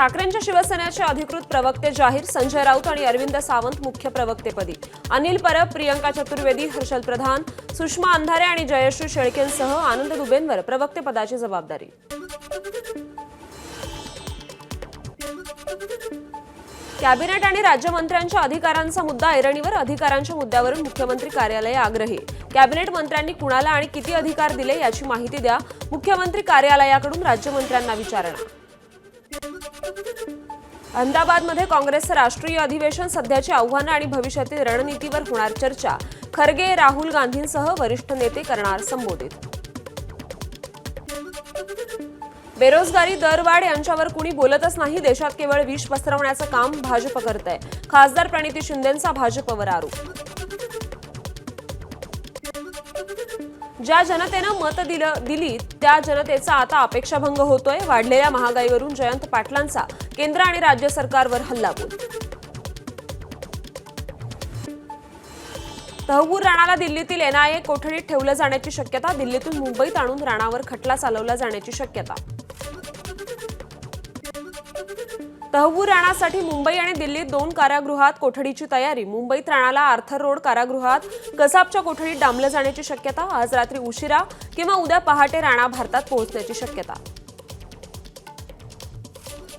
ठाकरेंच्या शिवसेनेचे अधिकृत प्रवक्ते जाहीर. संजय राऊत आणि अरविंद सावंत मुख्य प्रवक्तेपदी. अनिल परब, प्रियंका चतुर्वेदी, हर्षल प्रधान, सुषमा अंधारे आणि जयश्री शेळकेंसह आनंद दुबेंवर प्रवक्तेपदाची जबाबदारी. कॅबिनेट आणि राज्यमंत्र्यांच्या अधिकारांचा मुद्दा ऐरणीवर. अधिकारांच्या मुद्द्यावरून मुख्यमंत्री कार्यालय आग्रही. कॅबिनेट मंत्र्यांनी कुणाला आणि किती अधिकार दिले याची माहिती द्या. मुख्यमंत्री कार्यालयाकडून राज्यमंत्र्यांना विचारणा. अहमदाबादमध्ये काँग्रेसचं राष्ट्रीय अधिवेशन. सध्याची आव्हानं आणि भविष्यातील रणनीतीवर होणार चर्चा. खरगे, राहुल गांधींसह वरिष्ठ नेते करणार संबोधित. बेरोजगारी, दरवाढ यांच्यावर कुणी बोलतच नाही. देशात केवळ विष पसरवण्याचं काम भाजप करतंय. खासदार प्रणिती शिंदेंचा भाजपवर आरोप. ज्या जनतेनं मत दिली त्या जनतेचा आता अपेक्षाभंग होतोय. वाढलेल्या महागाईवरून जयंत पाटलांचा केंद्र आणि राज्य सरकारवर हल्लाबोल. तहव्वूर राणाला दिल्लीतील एनआयए कोठडीत ठेवलं जाण्याची शक्यता. दिल्लीतून मुंबईत आणून राणावर खटला चालवला जाण्याची शक्यता. तहव्वूर राणासाठी मुंबई आणि दिल्लीत 2 कारागृहात कोठडीची तयारी. मुंबईत राणाला आर्थर रोड कारागृहात कसाबच्या कोठडीत डांबलं जाण्याची शक्यता. आज रात्री उशिरा किंवा उद्या पहाटे राणा भारतात पोहोचण्याची शक्यता.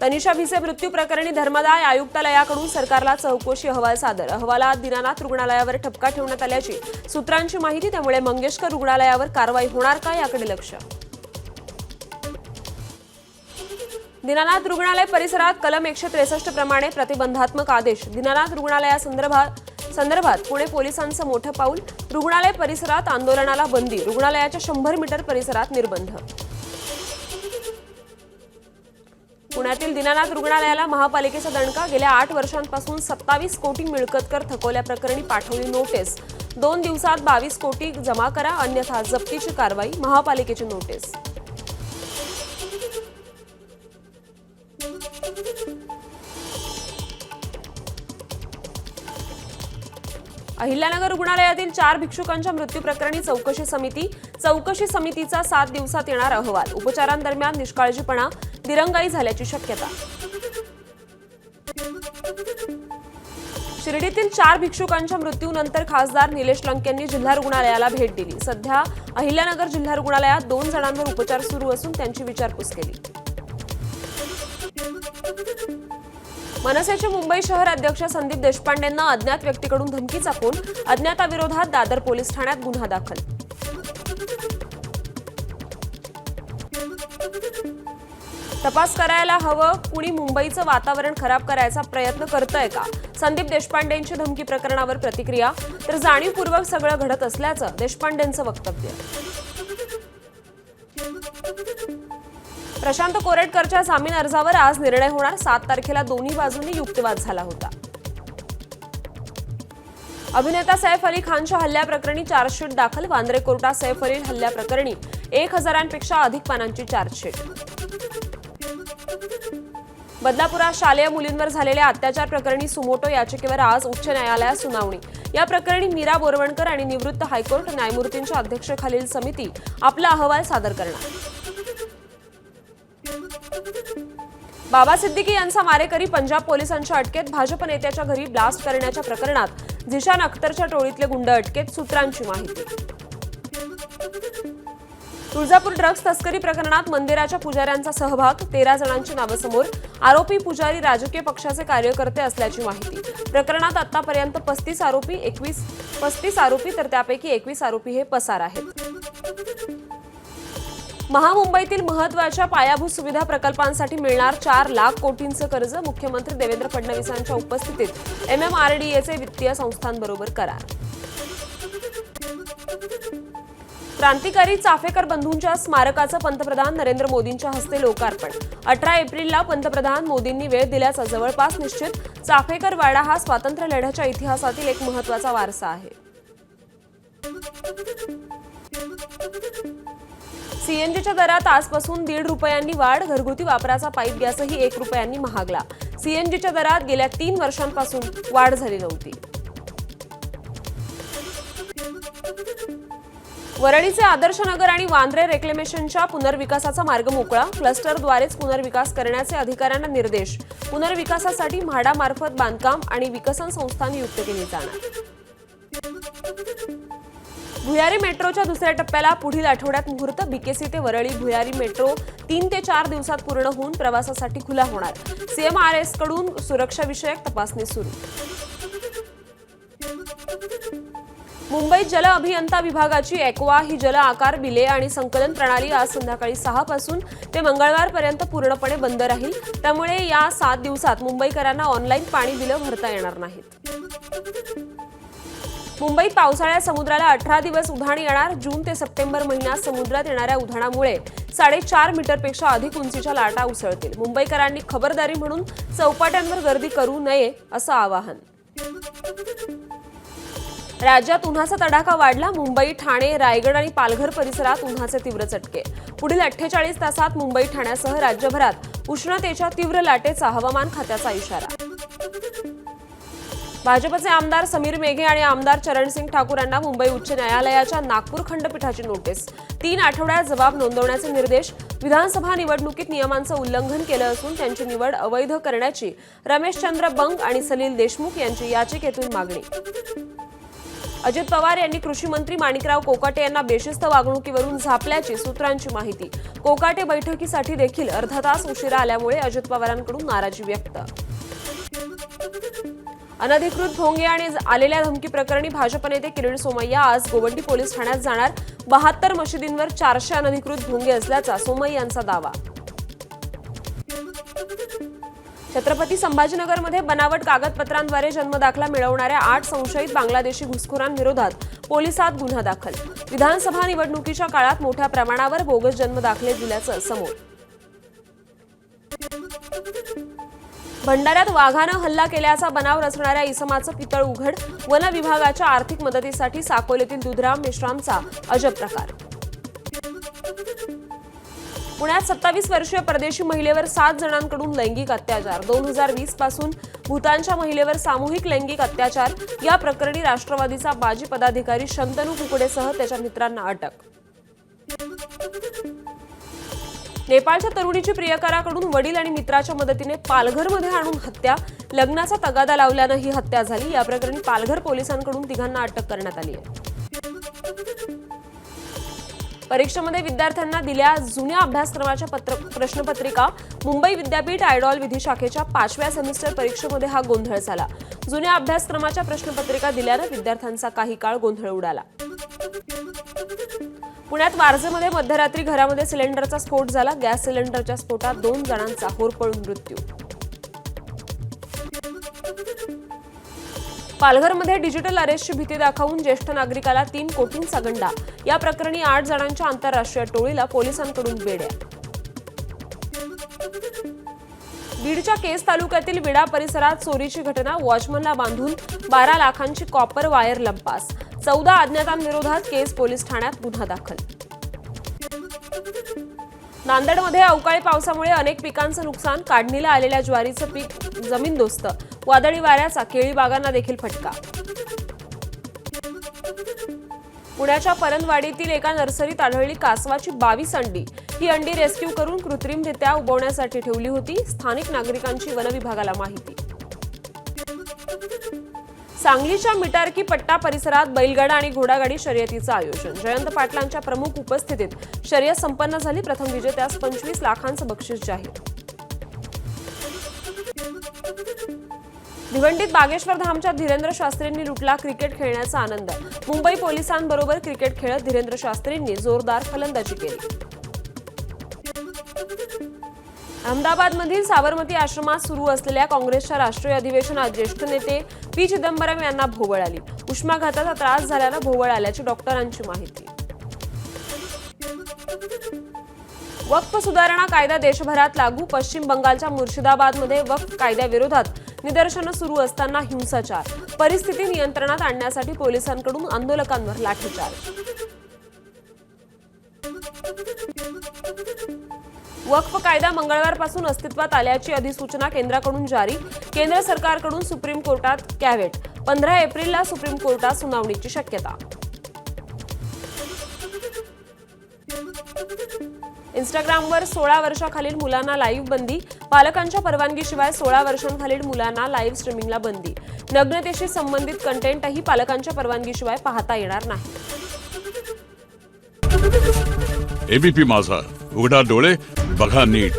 तनिषा भिसे मृत्यू प्रकरणी धर्मादाय आयुक्तालयाकडून सरकारला चौकशी अहवाल सादर. अहवालात दीनानाथ रुग्णालयावर ठपका ठेवण्यात आल्याची सूत्रांची माहिती. त्यामुळे मंगेशकर रुग्णालयावर कारवाई होणार का याकडे लक्ष. दीनानाथ रुग्णालय परिसरात कलम 163 प्रमाणे प्रतिबंधात्मक आदेश. दीनानाथ रुग्णालयासंदर्भात पुणे पोलिसांचं मोठं पाऊल. रुग्णालय परिसरात आंदोलनाला बंदी. रुग्णालयाच्या 100 मीटर परिसरात निर्बंध. पुण्यातील दीनानाथ रुग्णालयाला महापालिकेचा दणका. गेल्या 8 वर्षांपासून 27 कोटी मिळकत कर थकवल्याप्रकरणी पाठवली नोटीस. 2 दिवसात 22 कोटी जमा करा, अन्यथा जप्तीची कारवाई. महापालिकेची नोटीस. अहिल्यानगर रुग्णालयातील 4 भिक्षुकांच्या मृत्यू प्रकरणी चौकशी समिती. चौकशी समितीचा 7 दिवसात येणार अहवाल. उपचारांदरम्यान निष्काळजीपणा, दिरंगाई झाल्याची शक्यता. शिर्डीतील 4 भिक्षुकांच्या मृत्यूनंतर खासदार निलेश लंकेंनी जिल्हा रुग्णालयाला भेट दिली. सध्या अहिल्यानगर जिल्हा रुग्णालयात 2 जणांवर उपचार सुरू असून त्यांची विचारपूस केली. मनसेचे मुंबई शहर अध्यक्ष संदीप देशपांडेंना अज्ञात व्यक्तीकडून धमकीचा फोन. अज्ञाताविरोधात दादर पोलीस ठाण्यात गुन्हा दाखल. तपास करायला हवं. कुणी मुंबईचं वातावरण खराब करायचा प्रयत्न करतंय का? संदीप देशपांडेंची धमकी प्रकरणावर प्रतिक्रिया. तर जाणीवपूर्वक सगळं घडत असल्याचं देशपांडेंचं वक्तव्य. प्रशांत कोरेटकरच्या जामीन अर्जावर आज निर्णय होणार. 7 तारखेला दोन्ही बाजूंनी युक्तिवाद झाला होता. अभिनेता सैफ अली खानच्या हल्ल्याप्रकरणी चार्जशीट दाखल. वांद्रे कोर्टात सैफ अली हल्ल्याप्रकरणी 1000पेक्षा अधिक पानांची चार्जशीट. बदलापुरात शालेय मुलींवर झालेल्या अत्याचार प्रकरणी सुमोटो याचिकेवर आज उच्च न्यायालयात सुनावणी. या प्रकरणी मीरा बोरवणकर आणि निवृत्त हायकोर्ट न्यायमूर्तींच्या अध्यक्षतेखालील समिती आपला अहवाल सादर करणार. बाबा सिद्दीकी यांचा मारेकरी पंजाब पोलिसांच्या अटकेत. भाजप नेत्याच्या घरी ब्लास्ट करण्याच्या प्रकरणात झिशान अख्तरच्या टोळीतले गुंड अटकेत. सूत्रांची माहिती. तुळजापूर ड्रग्ज तस्करी प्रकरणात मंदिराच्या पुजाऱ्यांचा सहभाग. 13 जणांची नावं समोर. आरोपी पुजारी राजकीय पक्षाचे कार्यकर्ते असल्याची माहिती. प्रकरणात आतापर्यंत 35 आरोपी तर त्यापैकी 21 आरोपी हे पसार आहेत. महामुंबईतील महत्त्वाच्या पायाभूत सुविधा प्रकल्पांसाठी मिळणार 4 लाख कोटींचं कर्ज. मुख्यमंत्री देवेंद्र फडणवीसांच्या उपस्थितीत MMRDAचे वित्तीय संस्थांबरोबर करार. क्रांतिकारी चाफेकर बंधूंच्या स्मारकाचं पंतप्रधान नरेंद्र मोदींच्या हस्ते लोकार्पण. 18 एप्रिलला पंतप्रधान मोदींनी वेळ दिल्याचं जवळपास निश्चित. चाफेकर वाडा हा स्वातंत्र्य लढ्याच्या इतिहासातील एक महत्त्वाचा वारसा आहे. सीएनजीच्या दरात आजपासून 1.5 रुपयांनी वाढ. घरगुती वापराचा पाईप गॅसही 1 रुपयांनी महागला. सीएनजीच्या दरात गेल्या 3 वर्षांपासून वाढ झाली नव्हती. वरळीचे आदर्शनगर आणि वांद्रे रेक्लेमेशनच्या पुनर्विकासाचा मार्ग मोकळा, क्लस्टरद्वारेच पुनर्विकास करण्याचे अधिकाऱ्यांना निर्देश. पुनर्विकासासाठी म्हाडामार्फत बांधकाम आणि विकसन संस्था नियुक्त केली जाणार. भुयारी मेट्रोच्या दुसऱ्या टप्प्याला पुढील आठवड्यात मुहूर्त. बीकेसी ते वरळी भुयारी मेट्रो 3 ते 4 दिवसात पूर्ण होऊन प्रवासासाठी खुला होणार. CMRS कडून सुरक्षाविषयक तपासणी सुरू. मुंबईत जल अभियंता विभागाची ॲक्वा ही जल आकार बिले आणि संकलन प्रणाली आज संध्याकाळी 6 पासून ते मंगळवारपर्यंत पूर्णपणे बंद राहील. त्यामुळे या 7 दिवसात मुंबईकरांना ऑनलाईन पाणी बिलं भरता येणार नाहीत. मुंबईत पावसाळ्यात समुद्राला 18 दिवस उधाण येणार. जून ते सप्टेंबर महिन्यात समुद्रात येणाऱ्या उधाणामुळे 4.5 मीटरपेक्षा अधिक उंचीच्या लाटा उसळतील. मुंबईकरांनी खबरदारी म्हणून चौपाट्यांवर गर्दी करू नये असं आवाहन. राज्यात उन्हाचा तडाखा वाढला. मुंबई, ठाणे, रायगड आणि पालघर परिसरात उन्हाचे तीव्र चटके. पुढील 48 तासात मुंबई, ठाण्यासह राज्यभरात उष्णतेच्या तीव्र लाटेचा हवामान खात्याचा इशारा. भाजपचे आमदार समीर मेघे आणि आमदार चरणसिंग ठाकूर यांना मुंबई उच्च न्यायालयाच्या नागपूर खंडपीठाची नोटीस. 3 आठवड्यात जबाब नोंदवण्याचे निर्देश. विधानसभा निवडणुकीत नियमांचं उल्लंघन केलं असून त्यांची निवड अवैध करण्याची रमेशचंद्र बंग आणि सलील देशमुख यांची याचिकेतून मागणी. अजित पवार यांनी कृषी मंत्री माणिकराव कोकाटे यांना बेशिस्त वागणुकीवरून झापल्याची सूत्रांची माहिती. कोकाटे बैठकीसाठी देखील अर्धा तास उशिरा आल्यामुळे अजित पवारांकडून नाराजी व्यक्त. अनधिकृत भोंगे आणि आलेल्या धमकी प्रकरणी भाजप नेते किरीट सोमय्या आज गोवंडी पोलीस ठाण्यात जाणार. 72 मशिदींवर 400 अनधिकृत भोंगे असल्याचा सोमय्यांचा दावा. छत्रपती संभाजीनगरमध्ये बनावट कागदपत्रांद्वारे जन्मदाखला मिळवणाऱ्या 8 संशयित बांगलादेशी घुसखोरांविरोधात पोलिसात गुन्हा दाखल. विधानसभा निवडणुकीच्या काळात मोठ्या प्रमाणावर बोगस जन्मदाखले दिल्याचं समोर. भंडाऱ्यात वाघानं हल्ला केल्याचा बनाव रचणाऱ्या इसमाचं पितळ उघड. वन विभागाच्या आर्थिक मदतीसाठी साकोलीतील दुधराम मिश्रामचा अजब प्रकार. पुण्यात 27 वर्षीय परदेशी महिलेवर 7 जणांकडून लैंगिक अत्याचार. 2020 पासून भूतानच्या महिलेवर सामूहिक लैंगिक अत्याचार. या प्रकरणी राष्ट्रवादीचा माजी पदाधिकारी शंतनू कुकडेसह त्याच्या मित्रांना अटक. नेपाळच्या तरुणीची प्रियकराकडून वडील आणि मित्राच्या मदतीने पालघरमध्ये आणून हत्या. लग्नाचा तगादा लावल्यानं ही हत्या झाली. या प्रकरणी पालघर पोलिसांकडून तिघांना अटक करण्यात आली आहे. परीक्षेमध्ये विद्यार्थ्यांना दिल्या जुन्या अभ्यासक्रमाच्या प्रश्नपत्रिका. मुंबई विद्यापीठ आयडॉल विधी शाखेच्या 5व्या सेमिस्टर परीक्षेमध्ये हा गोंधळ झाला. जुन्या अभ्यासक्रमाच्या प्रश्नपत्रिका दिल्यानं विद्यार्थ्यांचा काही काळ गोंधळ उडाला. पुण्यात वारजेमध्ये मध्यरात्री घरामध्ये सिलेंडरचा स्फोट झाला. गॅस सिलेंडरच्या स्फोटात 2 जणांचा होरपळून मृत्यू. पालघरमध्ये डिजिटल अरेस्टची भीती दाखवून ज्येष्ठ नागरिकाला 3 कोटींचा गंडा. या प्रकरणी 8 जणांच्या आंतरराष्ट्रीय टोळीला पोलिसांकडून बेड्या. बीडच्या केस तालुक्यातील विडा परिसरात चोरीची घटना. वॉचमनला बांधून 12 लाखांची कॉपर वायर लंपास. 14 अज्ञातांविरोधात केस पोलीस ठाण्यात गुन्हा दाखल. नांदेडमध्ये अवकाळी पावसामुळे अनेक पिकांचं नुकसान. काढणीला आलेल्या ज्वारीचं पीक जमीनदोस्त. वादळी वाऱ्याचा केळी बागांना देखील फटका. पुण्याच्या परंदवाडीतील एका नर्सरीत आढळली कासवाची 22 अंडी. ही अंडी रेस्क्यू करून कृत्रिमरित्या उबवण्यासाठी ठेवली होती. स्थानिक नागरिकांची वनविभागाला माहिती. सांगलीच्या मिटारकी पट्टा परिसरात बैलगाडा आणि घोडागाडी शर्यतीचं आयोजन. जयंत पाटलांच्या प्रमुख उपस्थितीत शर्यत संपन्न झाली. प्रथम विजेत्यास 25 लाखांचं बक्षीस जाहीर. भिवंडीत बागेश्वर धामच्या धीरेंद्र शास्त्रींनी लुटला क्रिकेट खेळण्याचा आनंद. मुंबई पोलिसांबरोबर क्रिकेट खेळत धीरेंद्र शास्त्रींनी जोरदार फलंदाजी केली. अहमदाबादमधील साबरमती आश्रमात सुरू असलेल्या काँग्रेसच्या राष्ट्रीय अधिवेशनात ज्येष्ठ नेते पी चिदंबरम यांना भोवळ आली. उष्माघाताचा त्रास झाल्यानं भोवळ आल्याची डॉक्टरांची माहिती. वक्फ सुधारणा कायदा देशभरात लागू. पश्चिम बंगालच्या मुर्शिदाबादमध्ये वक्फ कायद्याविरोधात निदर्शनं सुरू असताना हिंसाचार. परिस्थिती नियंत्रणात आणण्यासाठी पोलिसांकडून आंदोलकांवर लाठीचार्ज. वक्फ कायदा मंगळवारपासून अस्तित्वात आल्याची अधिसूचना केंद्राकडून जारी. केंद्र सरकारकडून सुप्रीम कोर्टात कॅव्हेट. 15 एप्रिलला सुप्रीम कोर्टात सुनावणीची शक्यता. इंस्टाग्रामवर 16 वर्षाखालील मुलांना लाईव्ह बंदी, पालकांच्या परवानगीशिवाय 16 वर्षांखालील मुलांना लाईव्ह स्ट्रीमिंगला बंदी. नग्नतेशी संबंधित कंटेंटही पालकांच्या परवानगीशिवाय पाहता येणार नाही. एबीपी माझा, उघडा डोळे बघा नीट.